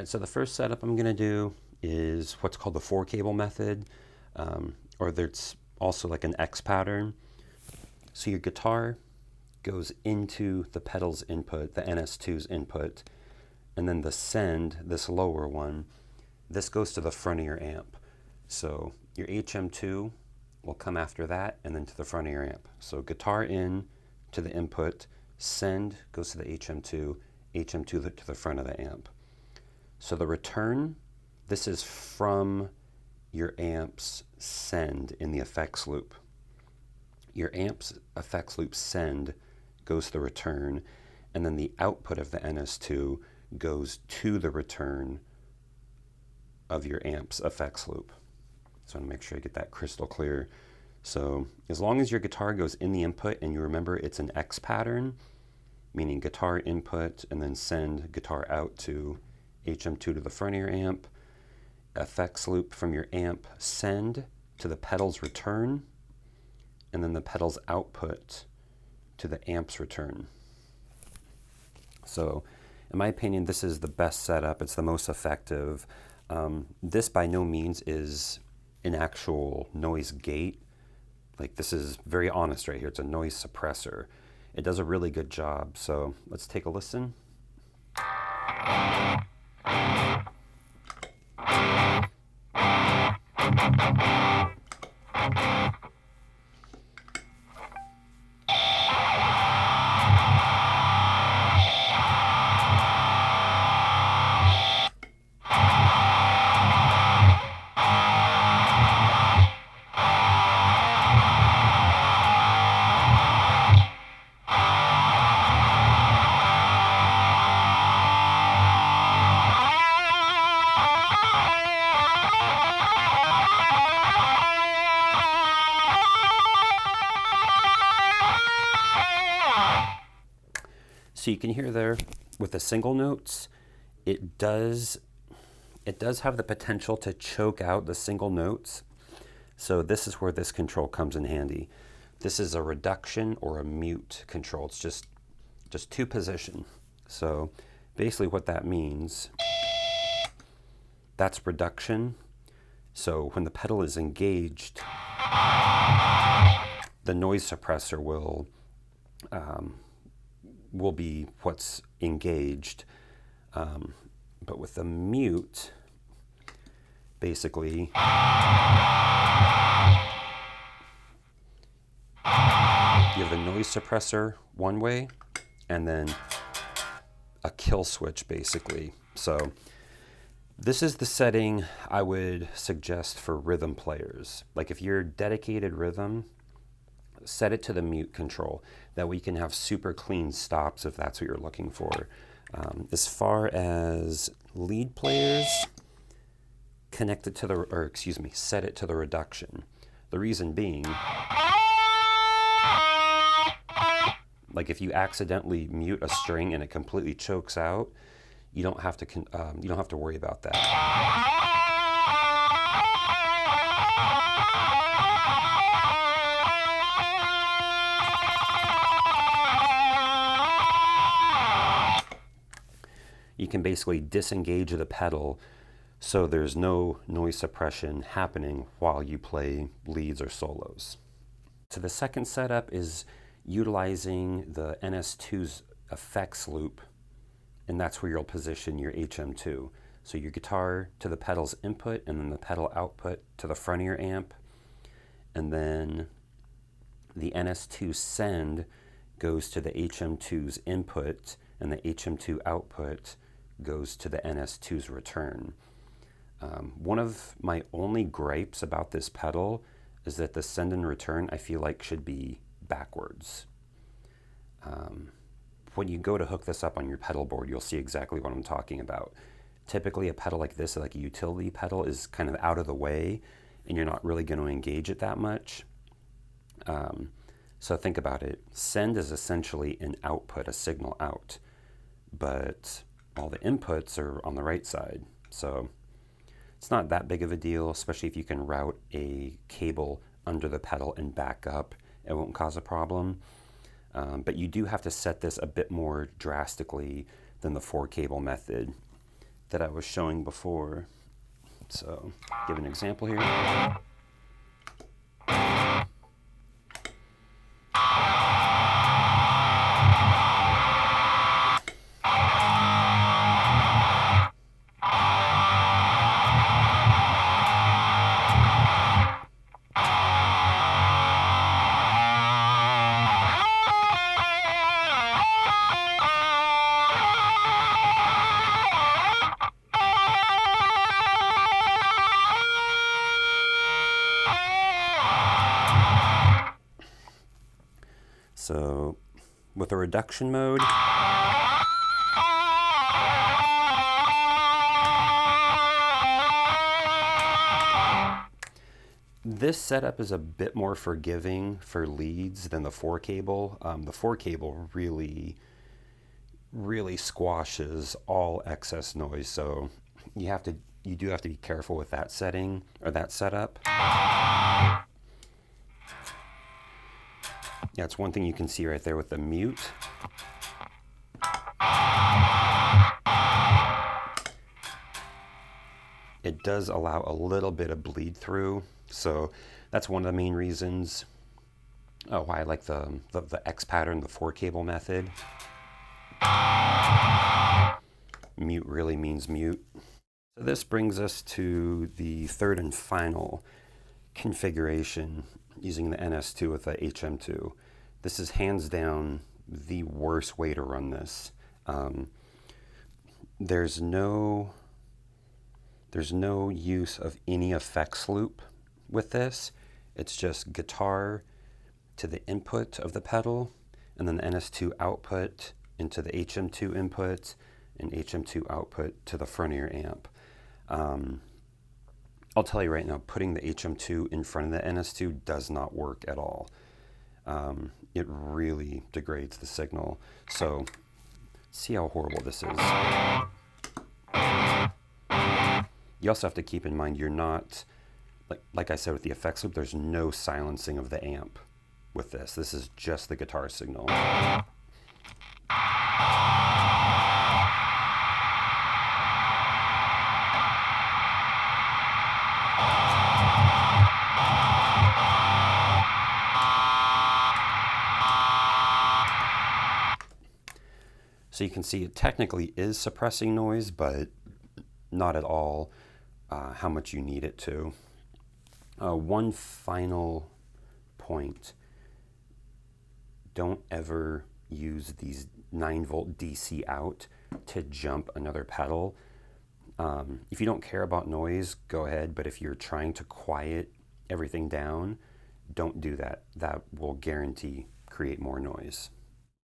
Alright, so the first setup I'm going to do is what's called the 4-cable method, or there's also like an X pattern. So your guitar goes into the pedal's input, the NS2's input, and then the send, this lower one, this goes to the front of your amp. So your HM2 will come after that and then to the front of your amp. So guitar in to the input, send goes to the HM2, HM2 to the front of the amp. So the return, this is from your amp's send in the effects loop. Your amp's effects loop send goes to the return, and then the output of the NS2 goes to the return of your amp's effects loop. So I want to make sure I get that crystal clear. So as long as your guitar goes in the input and you remember it's an X pattern, meaning guitar input and then send guitar out to HM2 to the front of your amp, effects loop from your amp send to the pedal's return, and then the pedal's output to the amp's return. So in my opinion, this is the best setup. It's the most effective. This by no means is an actual noise gate. Like, this is very honest right here. It's a noise suppressor. It does a really good job. So let's take a listen. So you can hear there with the single notes, it does have the potential to choke out the single notes. So this is where this control comes in handy. This is a reduction or a mute control. It's just two position. So basically what that means, that's reduction. So when the pedal is engaged, the noise suppressor will be what's engaged. But with the mute, basically, you have the noise suppressor one way, and then a kill switch, basically. So this is the setting I would suggest for rhythm players. Like, if you're dedicated rhythm, set it to the mute control. That way you can have super clean stops if that's what you're looking for. As far as lead players, set it to the reduction. The reason being, like, if you accidentally mute a string and it completely chokes out, you don't have to worry about that. You can basically disengage the pedal so there's no noise suppression happening while you play leads or solos. So the second setup is utilizing the NS2's effects loop, and that's where you'll position your HM2. So your guitar to the pedal's input, and then the pedal output to the front of your amp, and then the NS2 send goes to the HM2's input, and the HM2 output goes to the NS2's return. One of my only gripes about this pedal is that the send and return, I feel like, should be backwards. When you go to hook this up on your pedal board, you'll see exactly what I'm talking about. Typically a pedal like this, like a utility pedal, is kind of out of the way and you're not really going to engage it that much. So think about it. Send is essentially an output, a signal out, but all the inputs are on the right side. So it's not that big of a deal, especially if you can route a cable under the pedal and back up. It won't cause a problem. But you do have to set this a bit more drastically than the 4-cable method. that I was showing before. So, give an example here. So with a reduction mode, this setup is a bit more forgiving for leads than the 4 cable. The 4 cable really squashes all excess noise, so you do have to be careful with that setting or that setup. Yeah, it's one thing you can see right there with the mute. It does allow a little bit of bleed through, so that's one of the main reasons why I like the X pattern, the 4 cable method. Mute really means mute. So this brings us to the third and final configuration using the NS-2 with the HM-2. This is hands down the worst way to run this. There's no use of any effects loop with this. It's just guitar to the input of the pedal, and then the NS-2 output into the HM-2 input, and HM-2 output to the front of your amp. I'll tell you right now, putting the HM-2 in front of the NS-2 does not work at all. It really degrades the signal. So, see how horrible this is. You also have to keep in mind you're not, like I said with the effects loop, there's no silencing of the amp with this. This is just the guitar signal. So you can see it technically is suppressing noise, but not at all how much you need it to. One final point. Don't ever use these 9-volt DC out to jump another pedal. If you don't care about noise, go ahead, but if you're trying to quiet everything down, don't do that. That will guarantee create more noise.